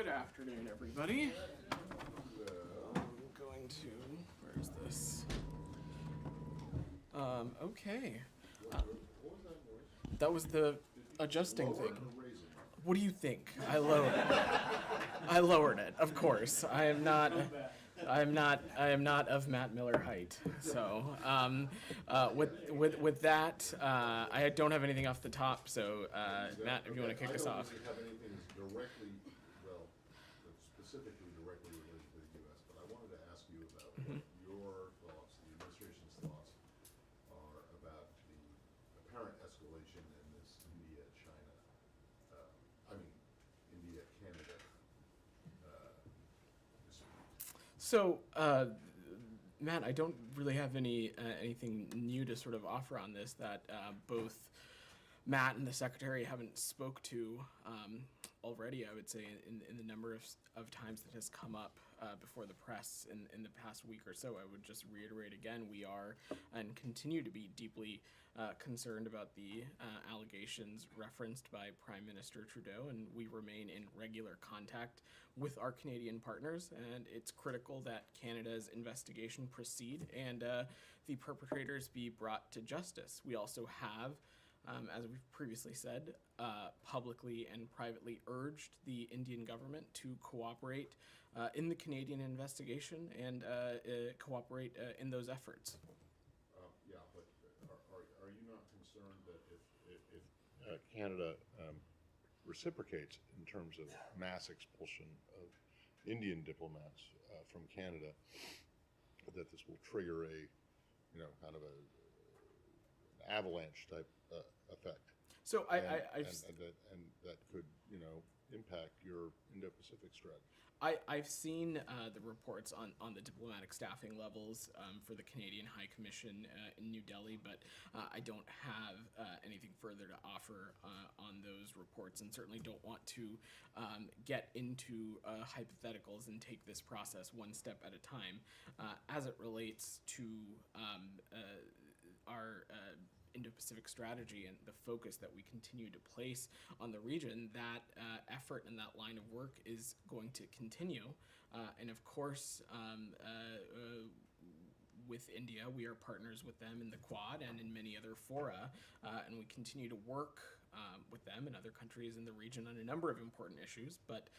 Good afternoon, everybody. I'm going to, where is this? Okay. That was the adjusting thing. What do you think? I lowered it, of course. I am not of Matt Miller height. So, with that, I don't have anything off the top. So, Matt, if you want to kick us off. I don't have anything directly, well, specifically directly related to the U.S., but I wanted to ask you about what your thoughts, the administration's thoughts, are about the apparent escalation in this India-China, India-Canada dispute. So, Matt, I don't really have anything new to sort of offer on this that both Matt and the Secretary haven't spoke to already, I would say, in the number of times that has come up before the press in the past week or so. I would just reiterate again, we are and continue to be deeply concerned about the allegations referenced by Prime Minister Trudeau, and we remain in regular contact with our Canadian partners, and it's critical that Canada's investigation proceed and the perpetrators be brought to justice. We also have, as we've previously said, publicly and privately urged the Indian government to cooperate in the Canadian investigation and cooperate in those efforts. Yeah, but are you not concerned that if Canada reciprocates in terms of mass expulsion of Indian diplomats from Canada, that this will trigger a, kind of an avalanche type effect? So and that could, impact your Indo-Pacific strategy. I've seen the reports on the diplomatic staffing levels for the Canadian High Commission in New Delhi, but I don't have anything further to offer on those reports, and certainly don't want to get into hypotheticals and take this process one step at a time. As it relates to our Indo-Pacific strategy and the focus that we continue to place on the region, that effort and that line of work is going to continue. And of course, with India, we are partners with them in the Quad and in many other fora, and we continue to work with them and other countries in the region on a number of important issues. But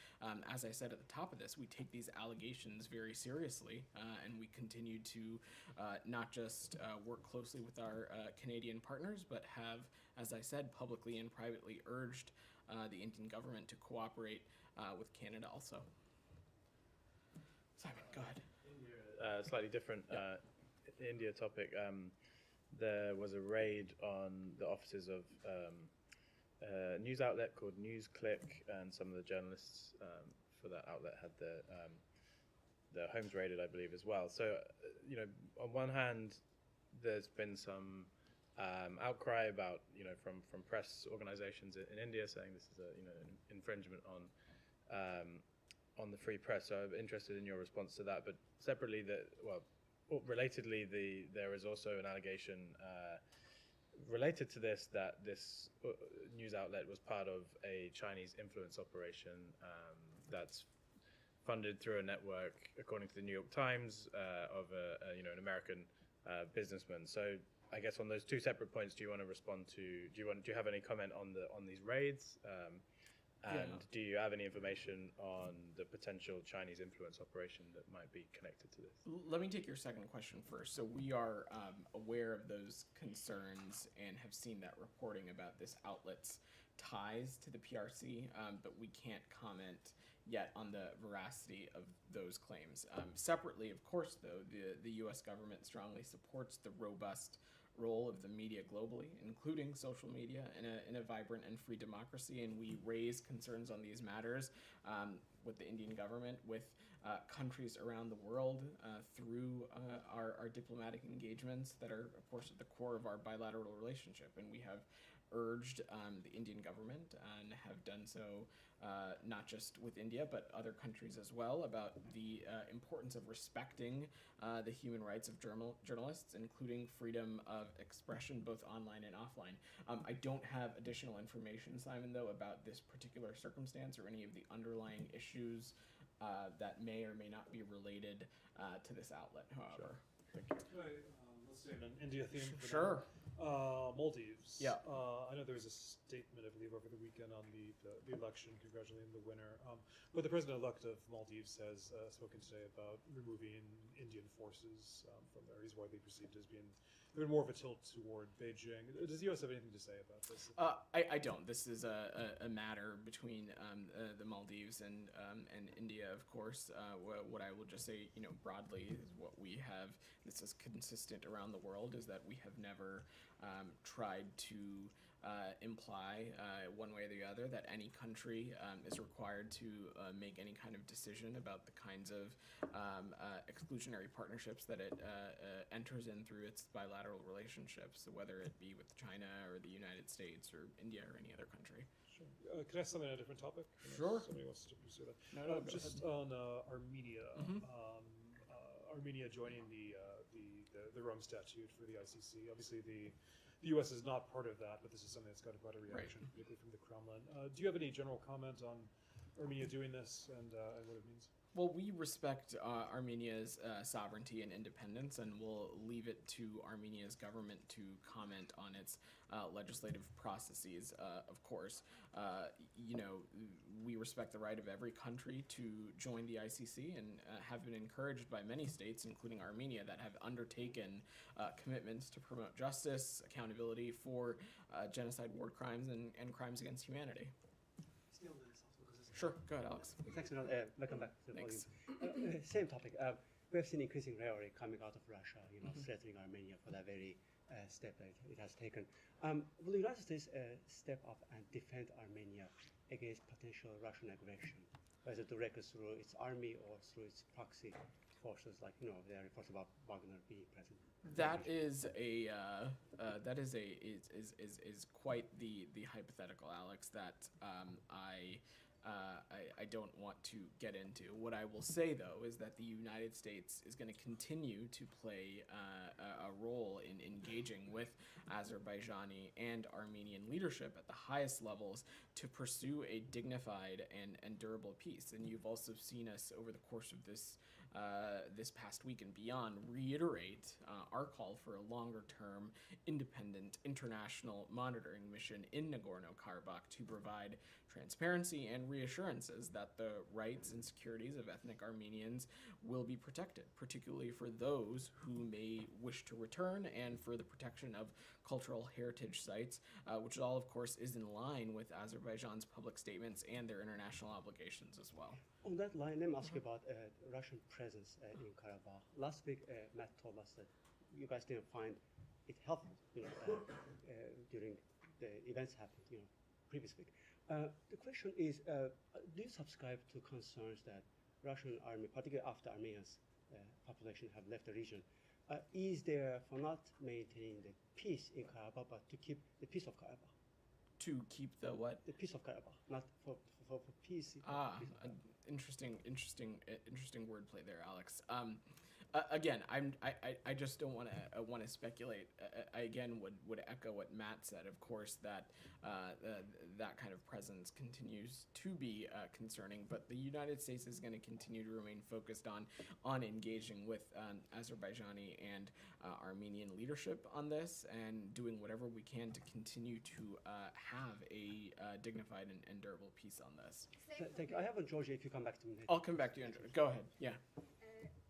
as I said at the top of this, we take these allegations very seriously, and we continue to not just work closely with our Canadian partners, but have, as I said, publicly and privately urged the Indian government to cooperate with Canada also. Simon, go ahead. Slightly different India topic. There was a raid on the offices of a news outlet called NewsClick, and some of the journalists for that outlet had their homes raided, I believe, as well. So, on one hand, there's been some outcry about, from press organizations in India saying this is an infringement on the free press. So I'm interested in your response to that. But separately, relatedly, there is also an allegation related to this that this news outlet was part of a Chinese influence operation that's funded through a network, according to the New York Times, of an American businessman. So I guess on those two separate points, do you want to respond to? Do you have any comment on these raids? And do you have any information on the potential Chinese influence operation that might be connected to this? Let me take your second question first. So we are aware of those concerns and have seen that reporting about this outlet's ties to the PRC, but we can't comment yet on the veracity of those claims. Separately, of course, though, the U.S. government strongly supports the robust role of the media globally, including social media, in a vibrant and free democracy, and we raise concerns on these matters with the Indian government, with countries around the world through our diplomatic engagements that are, of course, at the core of our bilateral relationship. And we have urged the Indian government, and have done so not just with India, but other countries as well, about the importance of respecting the human rights of journalists, including freedom of expression, both online and offline. I don't have additional information, Simon, though, about this particular circumstance or any of the underlying issues that may or may not be related to this outlet, however. Thank you. Let's stay on an India theme. For Sure. Maldives. Yeah. I know there was a statement, I believe, over the weekend on the election congratulating the winner. But the president-elect of Maldives has spoken today about removing Indian forces from there. He's widely perceived as being there's more of a tilt toward Beijing. Does the U.S. have anything to say about this? I don't. This is a matter between the Maldives and India, of course. What I will just say, broadly, is what we have. This is consistent around the world. Is that we have never tried to imply one way or the other that any country is required to make any kind of decision about the kinds of exclusionary partnerships that it enters in through its bilateral relationships, whether it be with China or the United States or India or any other country. Sure. Can I ask something on a different topic? Sure. Somebody wants to pursue that. No, go just ahead. on Armenia. Armenia joining the Rome Statute for the ICC. Obviously, the U.S. is not part of that, but this is something that's got quite a reaction, particularly from the Kremlin. Do you have any general comment on Armenia doing this and what it means? Well, we respect Armenia's sovereignty and independence, and we'll leave it to Armenia's government to comment on its legislative processes, of course. We respect the right of every country to join the ICC and have been encouraged by many states, including Armenia, that have undertaken commitments to promote justice, accountability for genocide, war crimes, and crimes against humanity. Sure, go ahead, Alex. Thanks a lot. Welcome back to the Thanks. volume. Same topic. We have seen increasing rhetoric coming out of Russia, threatening Armenia for that very step that it has taken. Will the United States step up and defend Armenia against potential Russian aggression, whether directly through its army or through its proxy forces, like there are reports about Wagner being present? That is quite the hypothetical, Alex, that I don't want to get into. What I will say, though, is that the United States is going to continue to play a role in engaging with Azerbaijani and Armenian leadership at the highest levels to pursue a dignified and durable peace. And you've also seen us over the course of this past week and beyond reiterate our call for a longer-term, independent, international monitoring mission in Nagorno-Karabakh to provide transparency and reassurances that the rights and securities of ethnic Armenians will be protected, particularly for those who may wish to return and for the protection of cultural heritage sites, which all, of course, is in line with Azerbaijan's public statements and their international obligations as well. On that line, let me ask you about Russian presence in Karabakh. Last week, Matt told us that you guys didn't find it helpful, during the events happened, previous week. The question is, do you subscribe to concerns that Russian army, particularly after Armenia's population have left the region, is there for not maintaining the peace in Karabakh, but to keep the peace of Karabakh? To keep the what? The peace of Karabakh, not for peace. Interesting wordplay there, Alex. Again, I just don't want to speculate. I again would echo what Matt said. Of course, that that kind of presence continues to be concerning, but the United States is going to continue to remain focused on engaging with Azerbaijani and Armenian leadership on this, and doing whatever we can to continue to have a dignified and durable peace on this. Thank you. I have on Georgia. If you come back to me. I'll come back to you, Andrew. Go ahead. Yeah.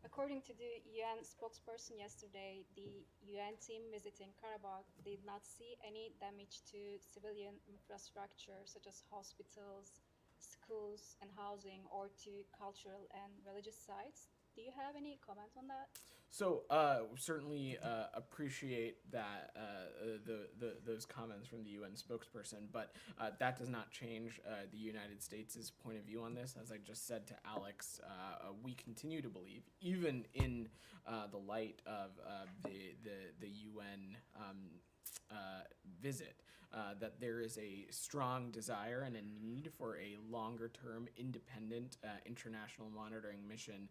According to the UN spokesperson yesterday, the UN team visiting Karabakh did not see any damage to civilian infrastructure such as hospitals, schools, and housing, or to cultural and religious sites. Do you have any comment on that? So certainly appreciate that those comments from the UN spokesperson, but that does not change the United States' point of view on this. As I just said to Alex, we continue to believe, even in the light of the UN visit, that there is a strong desire and a need for a longer-term, independent international monitoring mission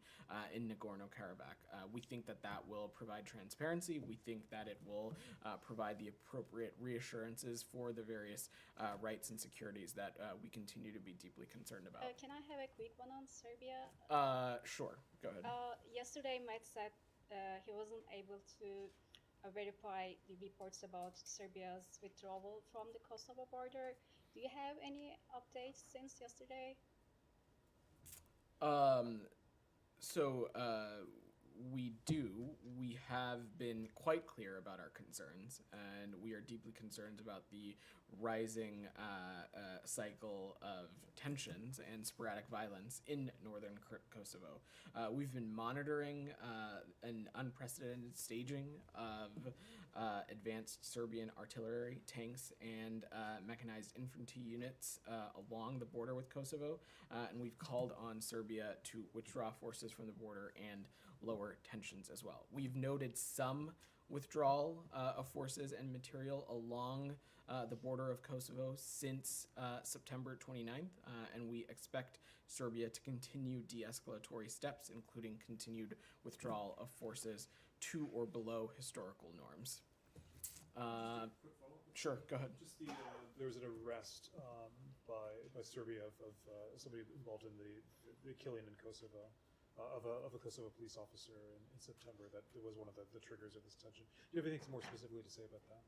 in Nagorno-Karabakh. We think that that will provide transparency. We think that it will provide the appropriate reassurances for the various rights and securities that we continue to be deeply concerned about. Can I have a quick one on Serbia? Sure, go ahead. Yesterday, Matt said he wasn't able to verify the reports about Serbia's withdrawal from the Kosovo border. Do you have any updates since yesterday? We do. We have been quite clear about our concerns, and we are deeply concerned about the rising cycle of tensions and sporadic violence in northern Kosovo. We've been monitoring an unprecedented staging of advanced Serbian artillery, tanks, and mechanized infantry units along the border with Kosovo, and we've called on Serbia to withdraw forces from the border and lower tensions as well. We've noted some withdrawal of forces and material along the border of Kosovo since September 29th, and we expect Serbia to continue de-escalatory steps, including continued withdrawal of forces to or below historical norms. Sure, go ahead. Just there was an arrest by Serbia of somebody involved in the killing in Kosovo. Of a Kosovo police officer in September that was one of the triggers of this tension. Do you have anything more specifically to say about that?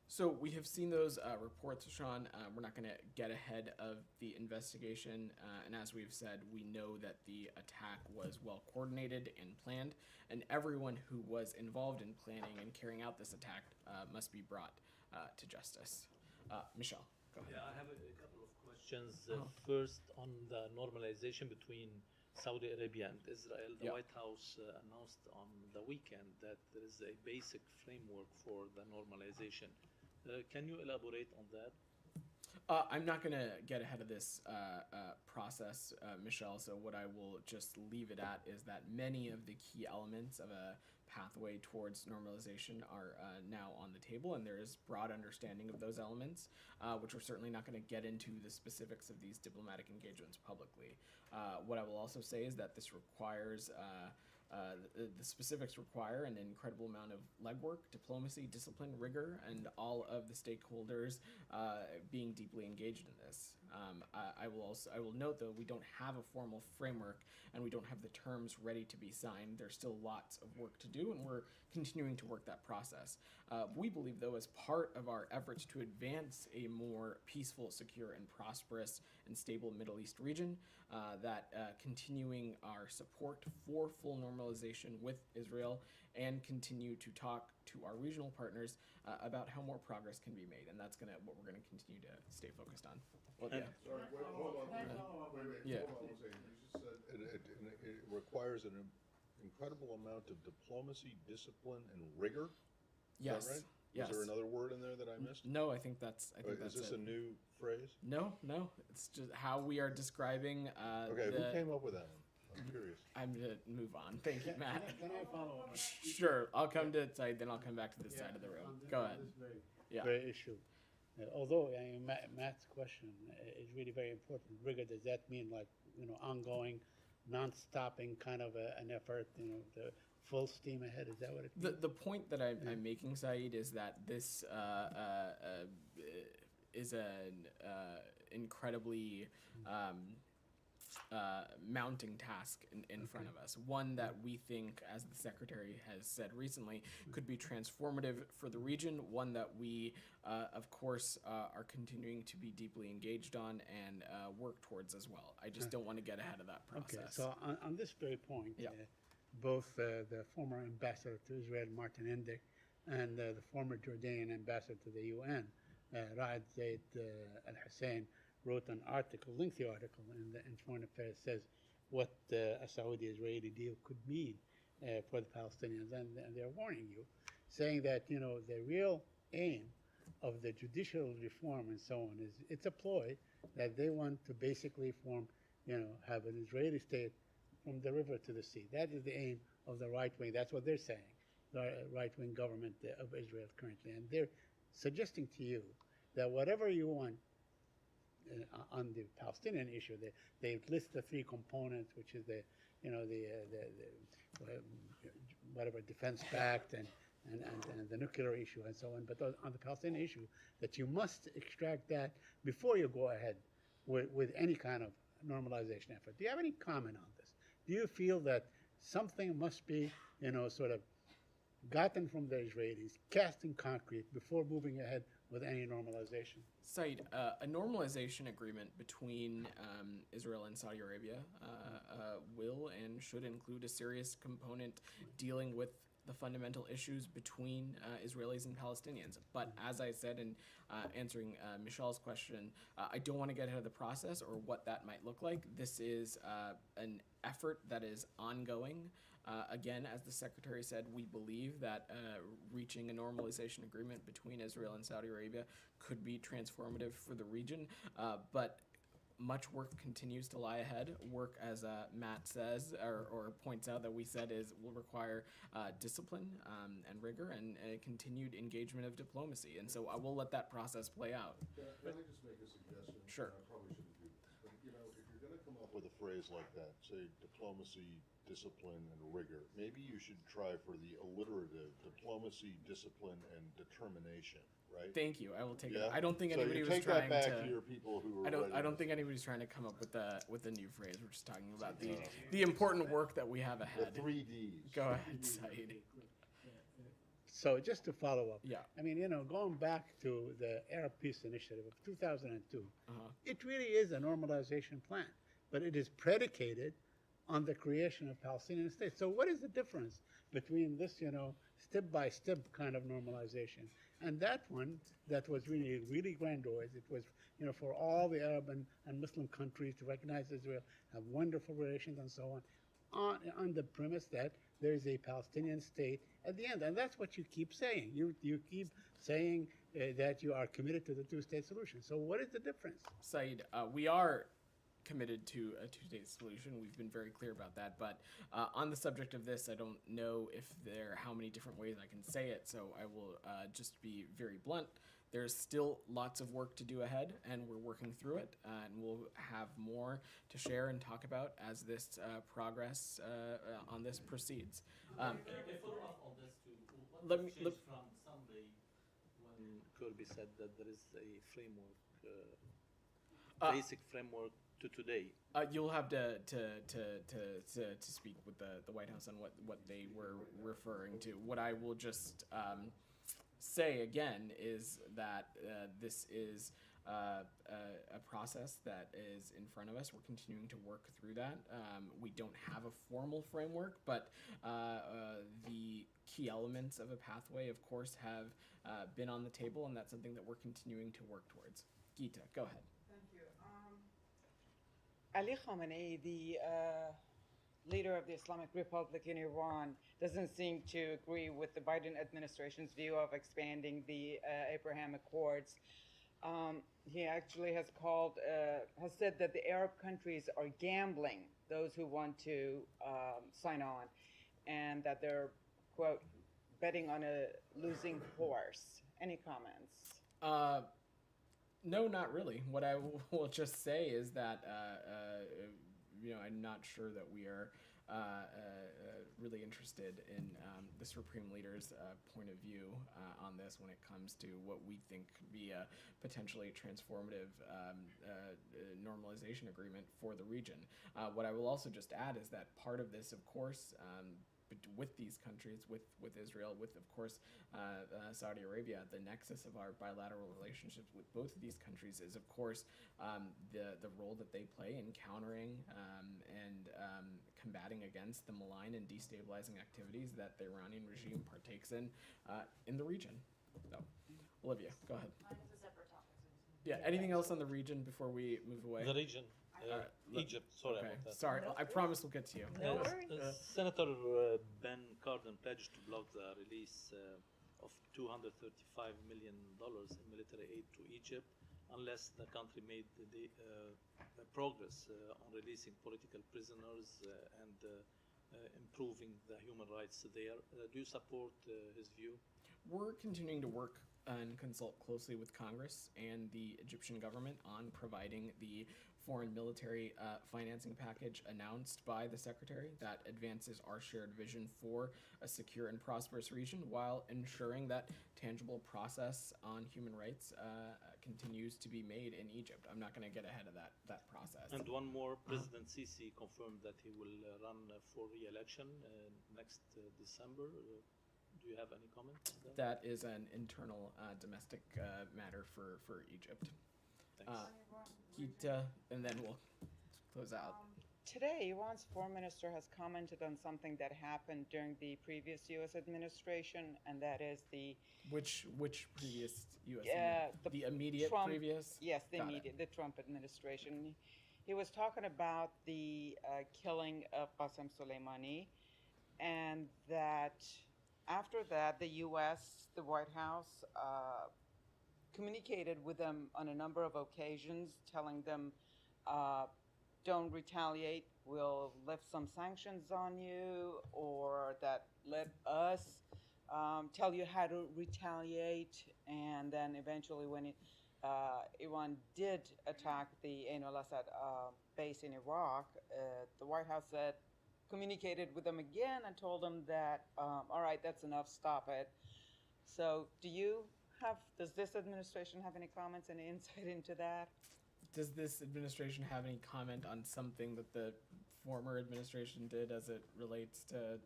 So we have seen those reports, Sean. We're not going to get ahead of the investigation, and as we've said, we know that the attack was well coordinated and planned, and everyone who was involved in planning and carrying out this attack must be brought to justice. Michelle, go ahead. Yeah, I have a couple of questions. First, on the normalization between Saudi Arabia and Israel, the White House announced on the weekend that there is a basic framework for the normalization. Can you elaborate on that? I'm not going to get ahead of this process, Michelle, so what I will just leave it at is that many of the key elements of a pathway towards normalization are now on the table, and there is broad understanding of those elements, which we're certainly not going to get into the specifics of these diplomatic engagements publicly. What I will also say is that this requires the specifics require an incredible amount of legwork, diplomacy, discipline, rigor, and all of the stakeholders being deeply engaged in this. I will note, though, we don't have a formal framework and we don't have the terms ready to be signed. There's still lots of work to do, and we're continuing to work that process. We believe, though, as part of our efforts to advance a more peaceful, secure, and prosperous and stable Middle East region, that continuing our support for full normalization with Israel and continue to talk to our regional partners about how more progress can be made, and that's what we're gonna continue to stay focused on. Well, yeah. Sorry, wait, hold on. Yeah. Hold on one second. You just said it requires an incredible amount of diplomacy, discipline, and rigor. Yes. Is that right? Yes. Is there another word in there that I missed? No, I think that's Is this it. a new phrase? No, it's just how we are describing. Okay, who came up with that one? I'm curious. I'm gonna move on. Thank you, Matt. Can I follow up? Sure, I'll come to the side, then I'll come back to this side of the room. Go ahead. Yeah. Very issue. Although Matt's question is really very important. Rigor, does that mean like, ongoing, non-stopping kind of an effort, the full steam ahead? Is that what it means? The point that I'm making, Saeed, is that this is an incredibly mounting task in front of us. One that we think, as the Secretary has said recently, could be transformative for the region. One that we, of course, are continuing to be deeply engaged on and work towards as well. I just don't want to get ahead of that process. Okay, so on this very point, both the former ambassador to Israel, Martin Indyk, and the former Jordanian ambassador to the UN, Raed Zaid al-Hussein, wrote an article, lengthy article in Foreign Affairs, says what a Saudi-Israeli deal could mean for the Palestinians. And they're warning you, saying that, the real aim of the judicial reform and so on it's a ploy that they want to basically form, have an Israeli state from the river to the sea. That is the aim of the right wing. That's what they're saying, the right wing government of Israel currently. And they're suggesting to you that whatever you want on the Palestinian issue, they list the three components, which is the whatever defense pact and the nuclear issue and so on. But on the Palestinian issue, that you must extract that before you go ahead with any kind of normalization effort. Do you have any comment on this? Do you feel that something must be, sort of gotten from the Israelis, cast in concrete before moving ahead with any normalization? Said, a normalization agreement between Israel and Saudi Arabia will and should include a serious component dealing with the fundamental issues between Israelis and Palestinians. But as I said in answering Michelle's question, I don't want to get ahead of the process or what that might look like. This is an effort that is ongoing. Again, as the Secretary said, we believe that reaching a normalization agreement between Israel and Saudi Arabia could be transformative for the region, but much work continues to lie ahead. Work, as Matt says, or points out that we said will require discipline and rigor and continued engagement of diplomacy. And so I will let that process play out. Can I just make a suggestion? Sure. I probably shouldn't do this, but if you're going to come up with a phrase like that, say diplomacy, discipline, and rigor, maybe you should try for the alliterative diplomacy, discipline, and determination, right? Thank you. I will take it. Yeah? I don't think So anybody you was take that trying back to. to your people who are I don't think anybody's trying to come up with a new phrase. We're just talking about the important work that we have the ahead. 3 Ds. Go ahead, Said. So just to follow up, Yeah. I mean, going back to the Arab Peace Initiative of 2002, Uh-huh. it really is a normalization plan, but it is predicated on the creation of Palestinian states. So what is the difference between this, step-by-step kind of normalization and that one that was really, really grandiose? It was, for all the Arab and Muslim countries to recognize Israel, have wonderful relations and so on the premise that there is a Palestinian state at the end. And that's what you keep saying. You keep saying that you are committed to the two-state solution. So what is the difference? Said, we are committed to a two-state solution. We've been very clear about that. But on the subject of this, I don't know how many different ways I can say it. So I will just be very blunt. There's still lots of work to do ahead, and we're working through it. And we'll have more to share and talk about as this progress on this proceeds. A follow-up on this too. Let What me- changed from Sunday when Kirby said that there is a framework, basic framework to today? You'll have to speak with the White House on what they were referring to. What I will just say again is that this is a process that is in front of us. We're continuing to work through that. We don't have a formal framework, but the key elements of a pathway, of course, have been on the table, and that's something that we're continuing to work towards. Geeta, go ahead. Thank you. Ali Khamenei, the leader of the Islamic Republic in Iran, doesn't seem to agree with the Biden administration's view of expanding the Abraham Accords. He actually has said that the Arab countries are gambling those who want to sign on, and that they're, quote, betting on a losing horse. Any comments? No, not really. What I will just say is that I'm not sure that we are really interested in the Supreme Leader's point of view on this when it comes to what we think could be a potentially transformative normalization agreement for the region. What I will also just add is that part of this, of course, with these countries, with Israel, with, of course, Saudi Arabia, the nexus of our bilateral relationships with both of these countries is, of course, the role that they play in countering and combating against the malign and destabilizing activities that the Iranian regime partakes in the region. So, Olivia, go ahead. It's a separate topic. Yeah, anything else on the region before we move away? The region, Egypt. Sorry Okay, about that. sorry. I promise we'll get to you. No Yes. worries. Senator Ben Cardin pledged to block the release of $235 million in military aid to Egypt unless the country made the progress on releasing political prisoners and improving the human rights there. Do you support his view? We're continuing to work and consult closely with Congress and the Egyptian government on providing the foreign military financing package announced by the Secretary that advances our shared vision for a secure and prosperous region while ensuring that tangible process on human rights continues to be made in Egypt. I'm not going to get ahead of that process. And one more, President Sisi confirmed that he will run for re-election next December. Do you have any comment on that? That is an internal domestic matter for Egypt. Thanks. Gita, and then we'll close out. Today, Iran's foreign minister has commented on something that happened during the previous U.S. administration, and that is the Which previous U.S. the immediate Trump, previous? Yes, Got it. the Trump administration. He was talking about the killing of Qasem Soleimani, and that after that, the U.S., the White House, communicated with them on a number of occasions, telling them, don't retaliate, we'll lift some sanctions on you, or that let us tell you how to retaliate. And then eventually when Iran did attack the Ain al-Assad base in Iraq, the White House communicated with them again and told them that, all right, that's enough, stop it. So does this administration have any comments, any insight into that? Does this administration have any comment on something that the former administration did as it relates to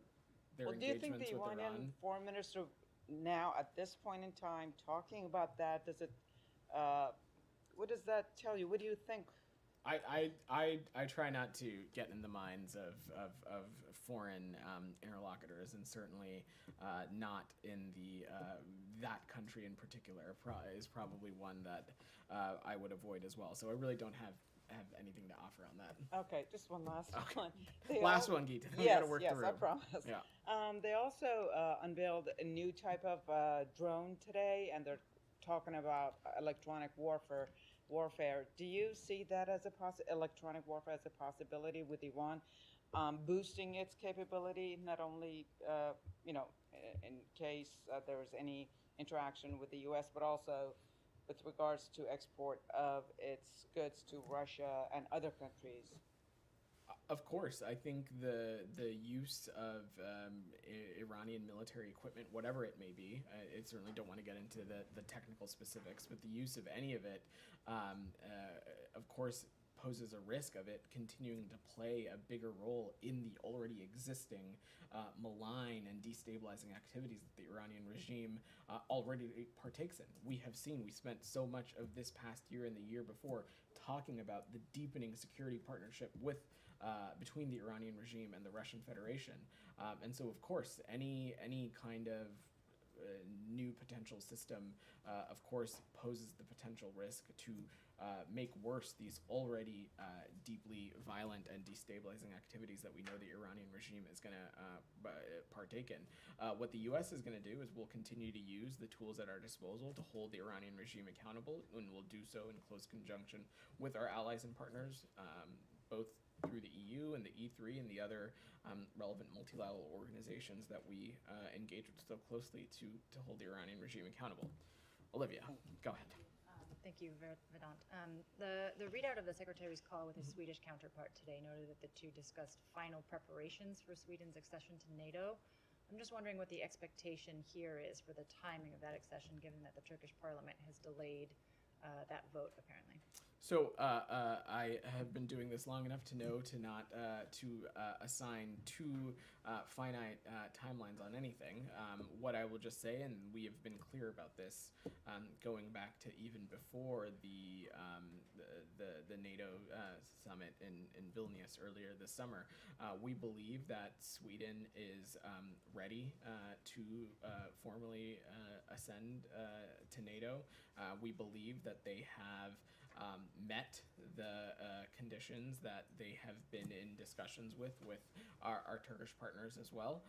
their Do you think engagements the with Iranian Iran? foreign minister now, at this point in time, talking about that, what does that tell you? What do you think? I try not to get in the minds of foreign interlocutors, and certainly not in that country in particular is probably one that I would avoid as well. So I really don't have anything to offer on that. Okay, just one last one. Last one, Geeta. We Yes, gotta work yes, through. I promise. Yeah. They also unveiled a new type of drone today, and they're talking about electronic warfare. Do you see that as electronic warfare as a possibility with Iran boosting its capability, not only in case there is any interaction with the U.S., but also with regards to export of its goods to Russia and other countries? Of course, I think the use of Iranian military equipment, whatever it may be, I certainly don't want to get into the technical specifics, but the use of any of it, of course, poses a risk of it continuing to play a bigger role in the already existing malign and destabilizing activities that the Iranian regime already partakes in. We spent so much of this past year and the year before talking about the deepening security partnership between the Iranian regime and the Russian Federation. And so, of course, any kind of new potential system, of course, poses the potential risk to make worse these already deeply violent and destabilizing activities that we know the Iranian regime is going to partake in. What the U.S. is going to do is we'll continue to use the tools at our disposal to hold the Iranian regime accountable, and we'll do so in close conjunction with our allies and partners, both through the EU and the E3 and the other relevant multilateral organizations that we engage with so closely to hold the Iranian regime accountable. Olivia, go ahead. Thank you, Vedant. The readout of the Secretary's call with his Swedish counterpart today noted that the two discussed final preparations for Sweden's accession to NATO. I'm just wondering what the expectation here is for the timing of that accession, given that the Turkish parliament has delayed that vote, apparently. So I have been doing this long enough to know to not assign too finite timelines on anything. What I will just say, and we have been clear about this, going back to even before the NATO summit in Vilnius earlier this summer, we believe that Sweden is ready to formally ascend to NATO. We believe that they have met the conditions that they have been in discussions with our Turkish partners as well.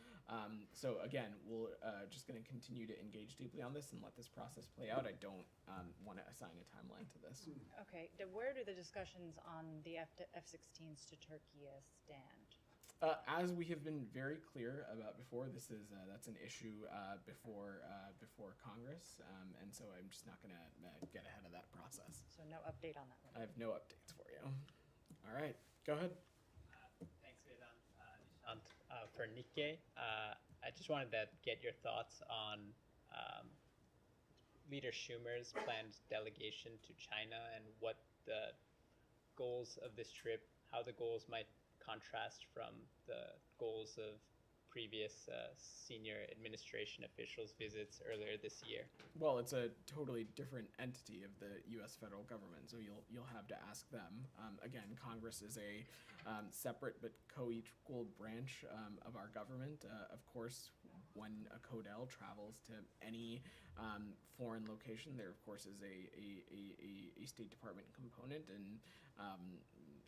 So again, we're just going to continue to engage deeply on this and let this process play out. I don't want to assign a timeline to this. Okay, where do the discussions on the F-16s to Turkey stand? As we have been very clear about before, that's an issue before Congress, and so I'm just not going to get ahead of that process. So no update on that one? I have no updates for you. All right, go ahead. Thanks, Vedant. Nishant, for Nikkei, I just wanted to get your thoughts on Leader Schumer's planned delegation to China and what the goals of this trip, how the goals might contrast from the goals of previous senior administration officials' visits earlier this year. Well, it's a totally different entity of the U.S. federal government, so you'll have to ask them. Again, Congress is a separate but co-equal branch of our government. Of course, when a CODEL travels to any foreign location, there of course is a State Department component and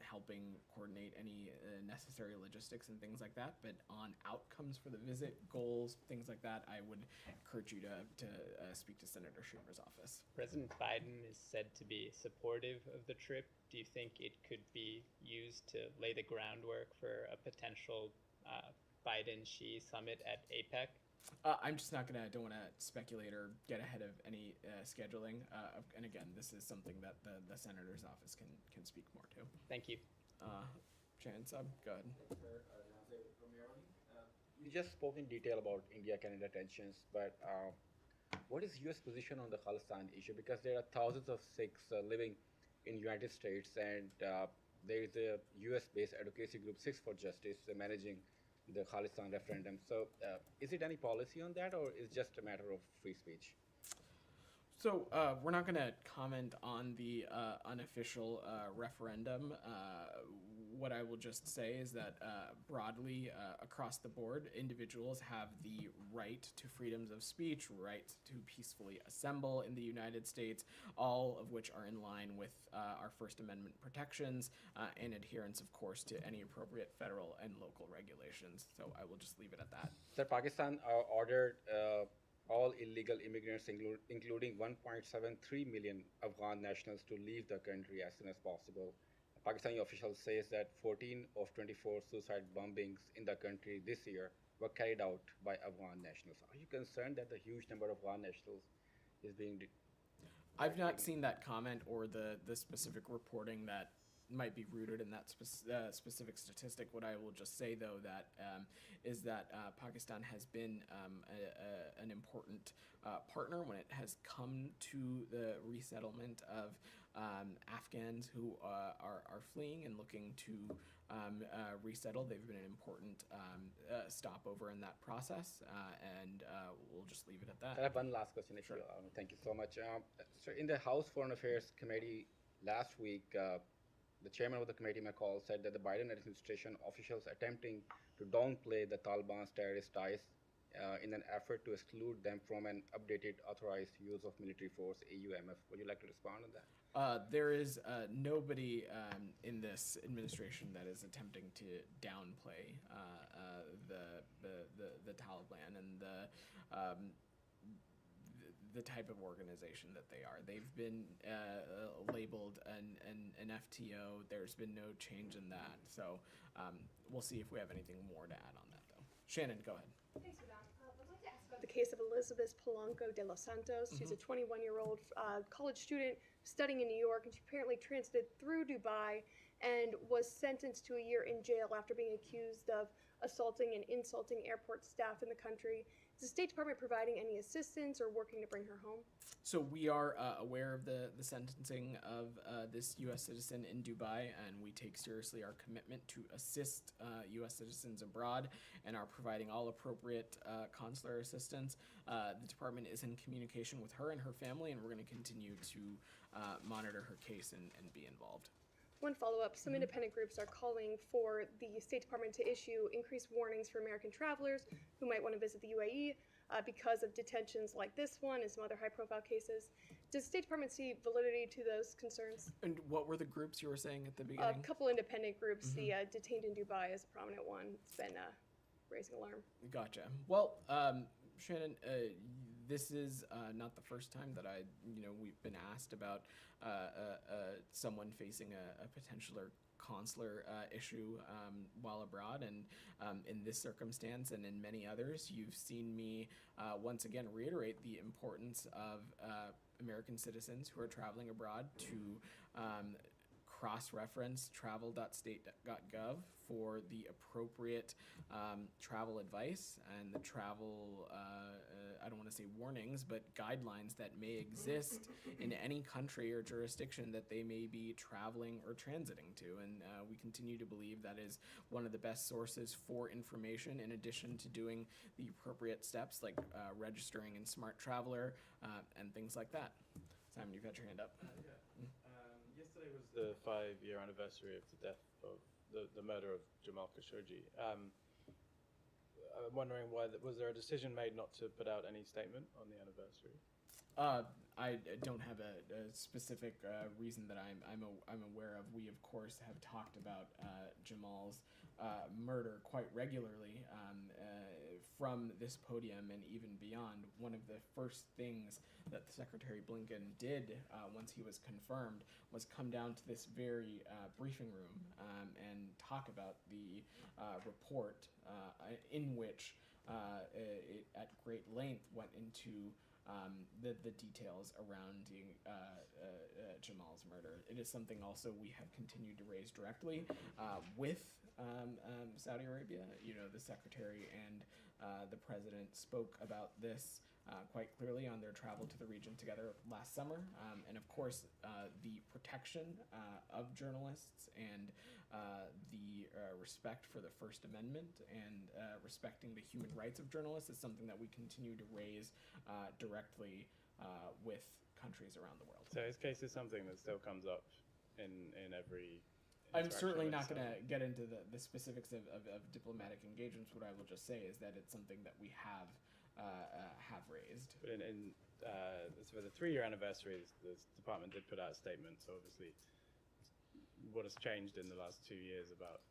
helping coordinate any necessary logistics and things like that. But on outcomes for the visit, goals, things like that, I would encourage you to speak to Senator Schumer's office. President Biden is said to be supportive of the trip. Do you think it could be used to lay the groundwork for a potential Biden-Xi summit at APEC? I'm just not don't want to speculate or get ahead of any scheduling. And again, this is something that the senator's office can speak more to. Thank you. Shannon Sub, go ahead. You just spoke in detail about India-Canada tensions, but what is U.S. position on the Khalistan issue? Because there are thousands of Sikhs living in United States, and there is a U.S.-based advocacy group, Sikhs for Justice, managing the Khalistan referendum. So is it any policy on that, or is it just a matter of free speech? So we're not going to comment on the unofficial referendum. What I will just say is that broadly across the board, individuals have the right to freedoms of speech, right to peacefully assemble in the United States, all of which are in line with our First Amendment protections and adherence, of course, to any appropriate federal and local regulations. So I will just leave it at that. Sir, Pakistan ordered all illegal immigrants, including 1.73 million Afghan nationals, to leave the country as soon as possible. Pakistani officials say that 14 of 24 suicide bombings in the country this year were carried out by Afghan nationals. Are you concerned that the huge number of Afghan nationals is being... I've not seen that comment or the specific reporting that might be rooted in that specific statistic. What I will just say, though, that is that Pakistan has been an important partner when it has come to the resettlement of Afghans who are fleeing and looking to resettle. They've been an important stopover in that process, and we'll just leave it at that. I have one last question, if you allow me. Thank you so much. So in the House Foreign Affairs Committee last week, the chairman of the committee, McCall, said that the Biden administration officials attempting to downplay the Taliban's terrorist ties in an effort to exclude them from an updated authorized use of military force, AUMF. Would you like to respond on that? There is nobody in this administration that is attempting to downplay the Taliban and the type of organization that they are. They've been labeled an FTO. There's been no change in that. So we'll see if we have anything more to add on that, though. Shannon, go ahead. Thanks for that. I'd like to ask about the case of Elizabeth Polanco de los Santos. She's a 21-year-old college student studying in New York, and she apparently transited through Dubai and was sentenced to a year in jail after being accused of assaulting and insulting airport staff in the country. Is the State Department providing any assistance or working to bring her home? So we are aware of the sentencing of this U.S. citizen in Dubai, and we take seriously our commitment to assist U.S. citizens abroad and are providing all appropriate consular assistance. The department is in communication with her and her family, and we're going to continue to monitor her case and be involved. One follow-up, some independent groups are calling for the State Department to issue increased warnings for American travelers who might want to visit the UAE. because of detentions like this one and some other high-profile cases. Does the State Department see validity to those concerns? And what were the groups you were saying at the A beginning? couple independent groups, the Detained in Dubai is a prominent one. It's been raising alarm. Gotcha. Well, Shannon, this is not the first time that we've been asked about someone facing a potential or consular issue while abroad, and in this circumstance and in many others, you've seen me once again reiterate the importance of American citizens who are traveling abroad to cross-reference travel.state.gov for the appropriate travel advice and the travel, I don't want to say warnings, but guidelines that may exist in any country or jurisdiction that they may be traveling or transiting to. And we continue to believe that is one of the best sources for information, in addition to doing the appropriate steps like registering in Smart Traveler and things like that. Simon, you've got your hand up. Yesterday was the 5-year anniversary of the death of the murder of Jamal Khashoggi. I'm wondering was there a decision made not to put out any statement on the anniversary? I don't have a specific reason that I'm aware of. We of course have talked about Jamal's murder quite regularly from this podium and even beyond. One of the first things that Secretary Blinken did once he was confirmed was come down to this very briefing room and talk about the report in which it at great length went into the details around Jamal's murder. It is something also we have continued to raise directly with Saudi Arabia. The Secretary and the President spoke about this quite clearly on their travel to the region together last summer. And of course, the protection of journalists and the respect for the First Amendment and respecting the human rights of journalists is something that we continue to raise directly with countries around the world. So his case is something that still comes up in every I'm certainly not going to get into the specifics of diplomatic engagements. What I will just say is that it's something that we have raised. But for the 3-year anniversary, the department did put out a statement. So obviously, what has changed in the last 2 years about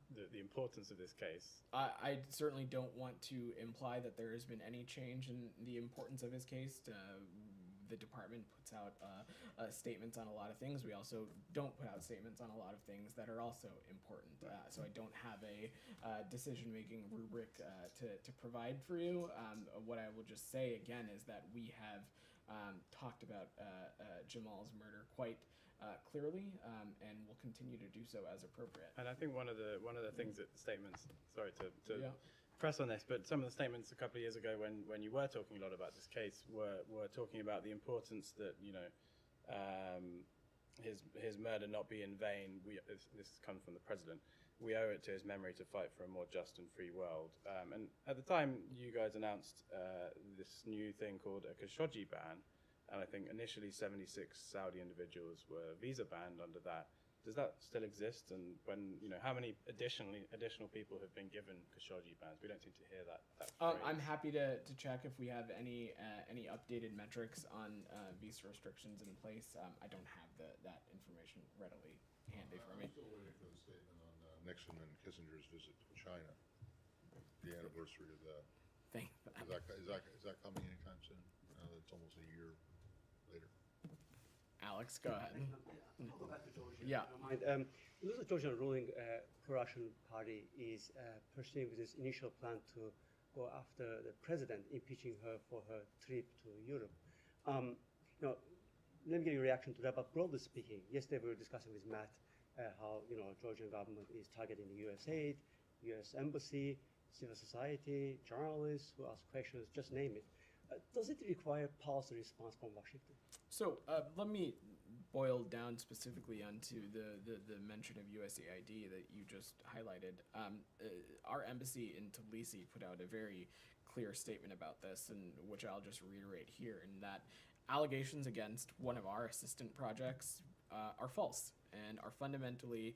the importance of this case? I certainly don't want to imply that there has been any change in the importance of his case. The department puts out statements on a lot of things. We also don't put out statements on a lot of things that are also important. So I don't have a decision-making rubric to provide for you. What I will just say again is that we have talked about Jamal's murder quite clearly, and will continue to do so as appropriate. And I think one of the things that the statements, sorry to press on this, but some of the statements a couple of years ago when you were talking a lot about this case were talking about the importance that his murder not be in vain. This comes from the president. We owe it to his memory to fight for a more just and free world. And at the time, you guys announced this new thing called a Khashoggi ban, and I think initially 76 Saudi individuals were visa banned under that. Does that still exist? And how many additional people have been given Khashoggi bans? We don't seem to hear that. I'm happy to check if we have any updated metrics on visa restrictions in place. I don't have that information readily handy for me. I'm still waiting for the statement on Nixon and Kissinger's visit to China, the anniversary of that. Is that coming anytime soon? It's almost a year later. Alex, go ahead. I'll go back to Georgia. Yeah. The Georgian ruling pro-Russian party is pursuing with its initial plan to go after the president, impeaching her for her trip to Europe. Let me get your reaction to that. But broadly speaking, yesterday we were discussing with Matt how Georgian government is targeting the U.S. aid, U.S. embassy, civil society, journalists who ask questions, just name it. Does it require policy response from Washington? So let me boil down specifically onto the mention of USAID that you just highlighted. Our embassy in Tbilisi put out a very clear statement about this, and which I'll just reiterate here, in that allegations against one of our assistant projects are false and are fundamentally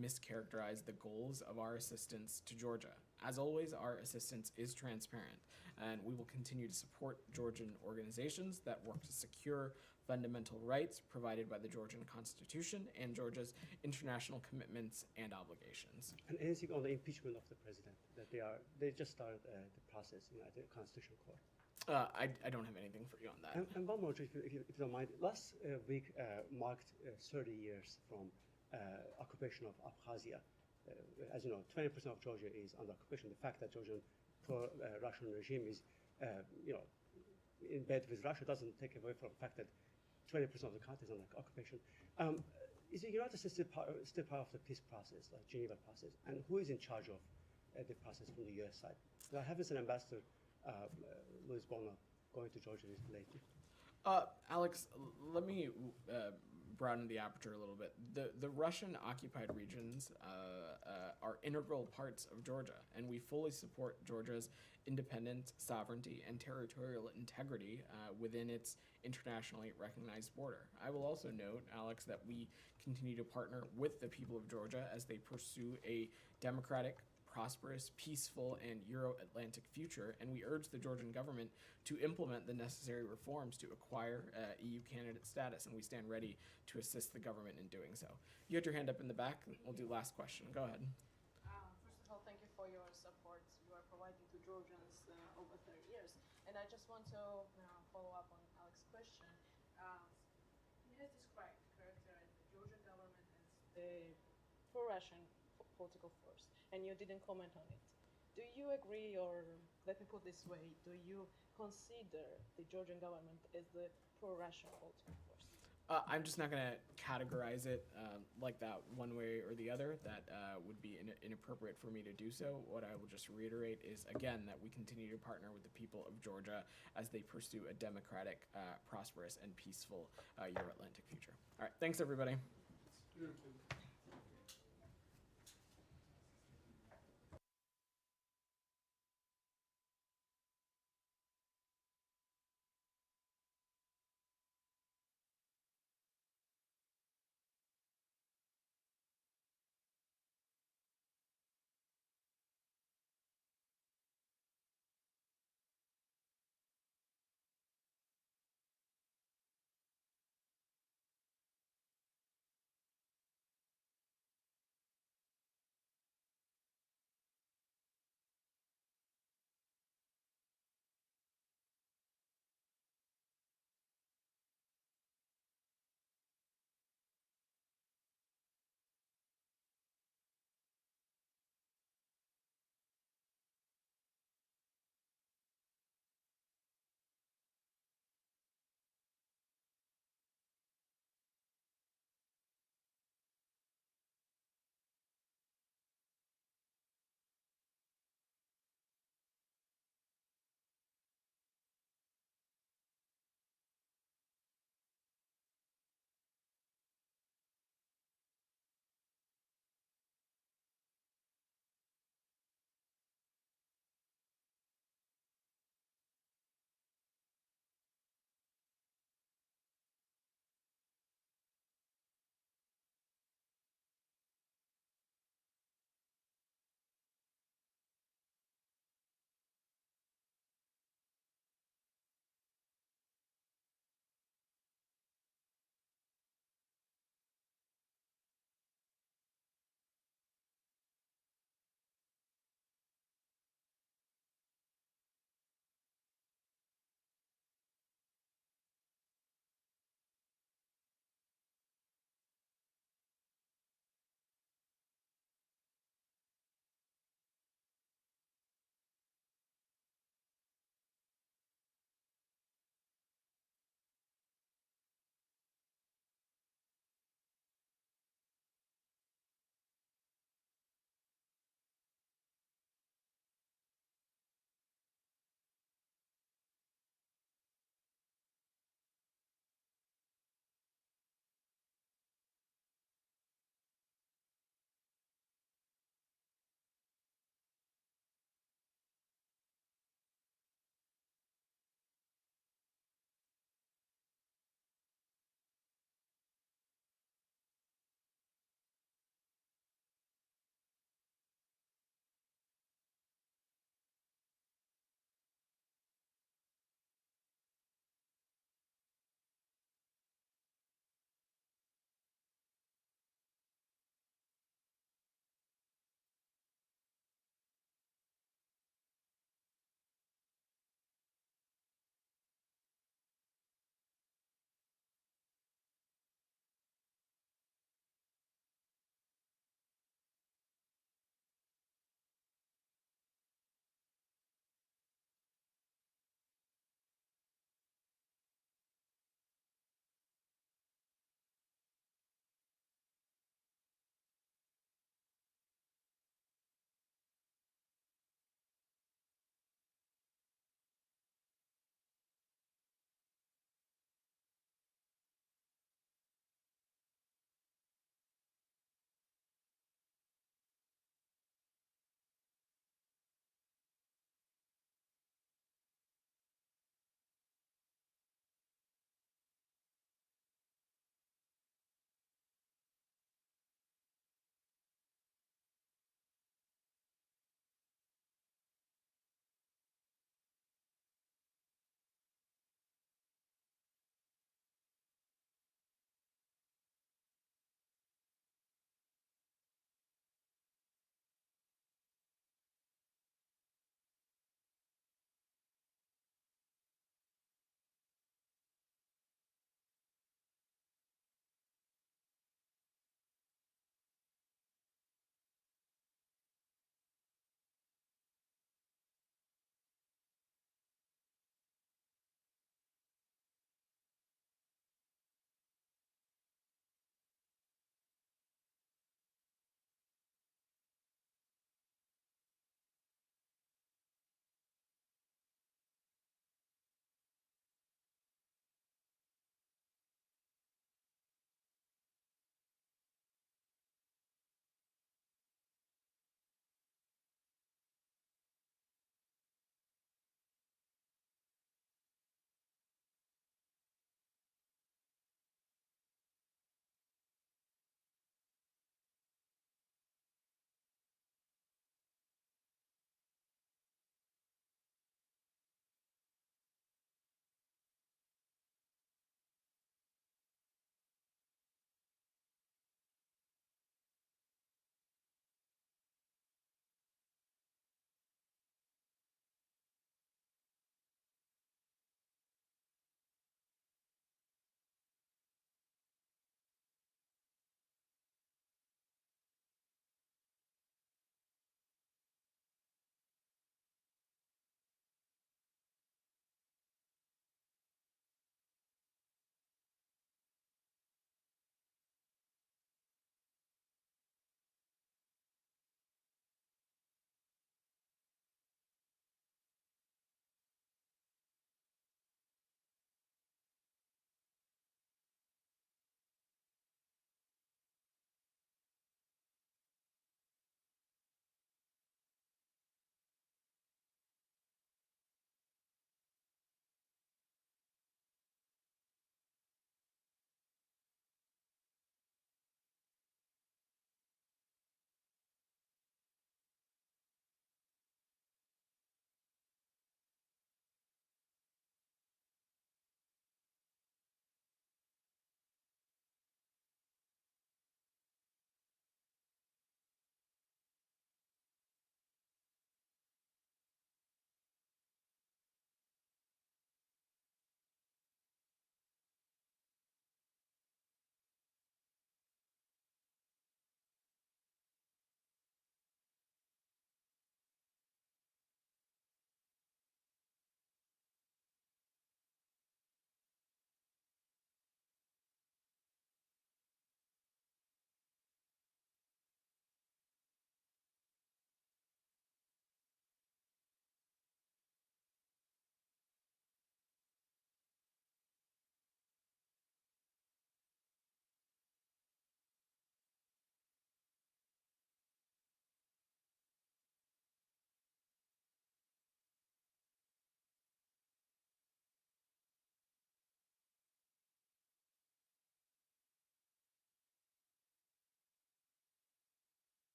mischaracterize the goals of our assistance to Georgia. As always, our assistance is transparent, and we will continue to support Georgian organizations that work to secure fundamental rights provided by the Georgian Constitution and Georgia's international commitments and obligations. And anything on the impeachment of the president, that they just started the process at the Constitutional Court. I don't have anything for you on that. And one more, if you don't mind. Last week marked 30 years from occupation of Abkhazia. As you know, 20% of Georgia is under occupation. The fact that Georgian pro-Russian regime is, in bed with Russia doesn't take away from the fact that 20% of the country is under occupation. Is the United States still part of the peace process, like Geneva process? And who is in charge of the process from the U.S. side? I haven't seen Ambassador Louis Bono going to Georgia lately. Alex, let me broaden the aperture a little bit. The Russian-occupied regions are integral parts of Georgia, and we fully support Georgia's independence, sovereignty, and territorial integrity within its internationally recognized border. I will also note, Alex, that we continue to partner with the people of Georgia as they pursue a democratic, prosperous, peaceful, and Euro-Atlantic future, and we urge the Georgian government to implement the necessary reforms to acquire EU candidate status, and we stand ready to assist the government in doing so. You had your hand up in the back. We'll do last question. Go ahead. First of all, thank you for your support you are providing to Georgians over 30 years. And I just want to follow up on Alex's question. He has characterized the Georgian government as the pro-Russian political force, and you didn't comment on it. Do you agree, or let me put this way, do you consider the Georgian government as the pro-Russian political force? I'm just not going to categorize it like that one way or the other. That would be inappropriate for me to do so. What I will just reiterate is, again, that we continue to partner with the people of Georgia as they pursue a democratic, prosperous, and peaceful Euro-Atlantic future. All right, thanks, everybody.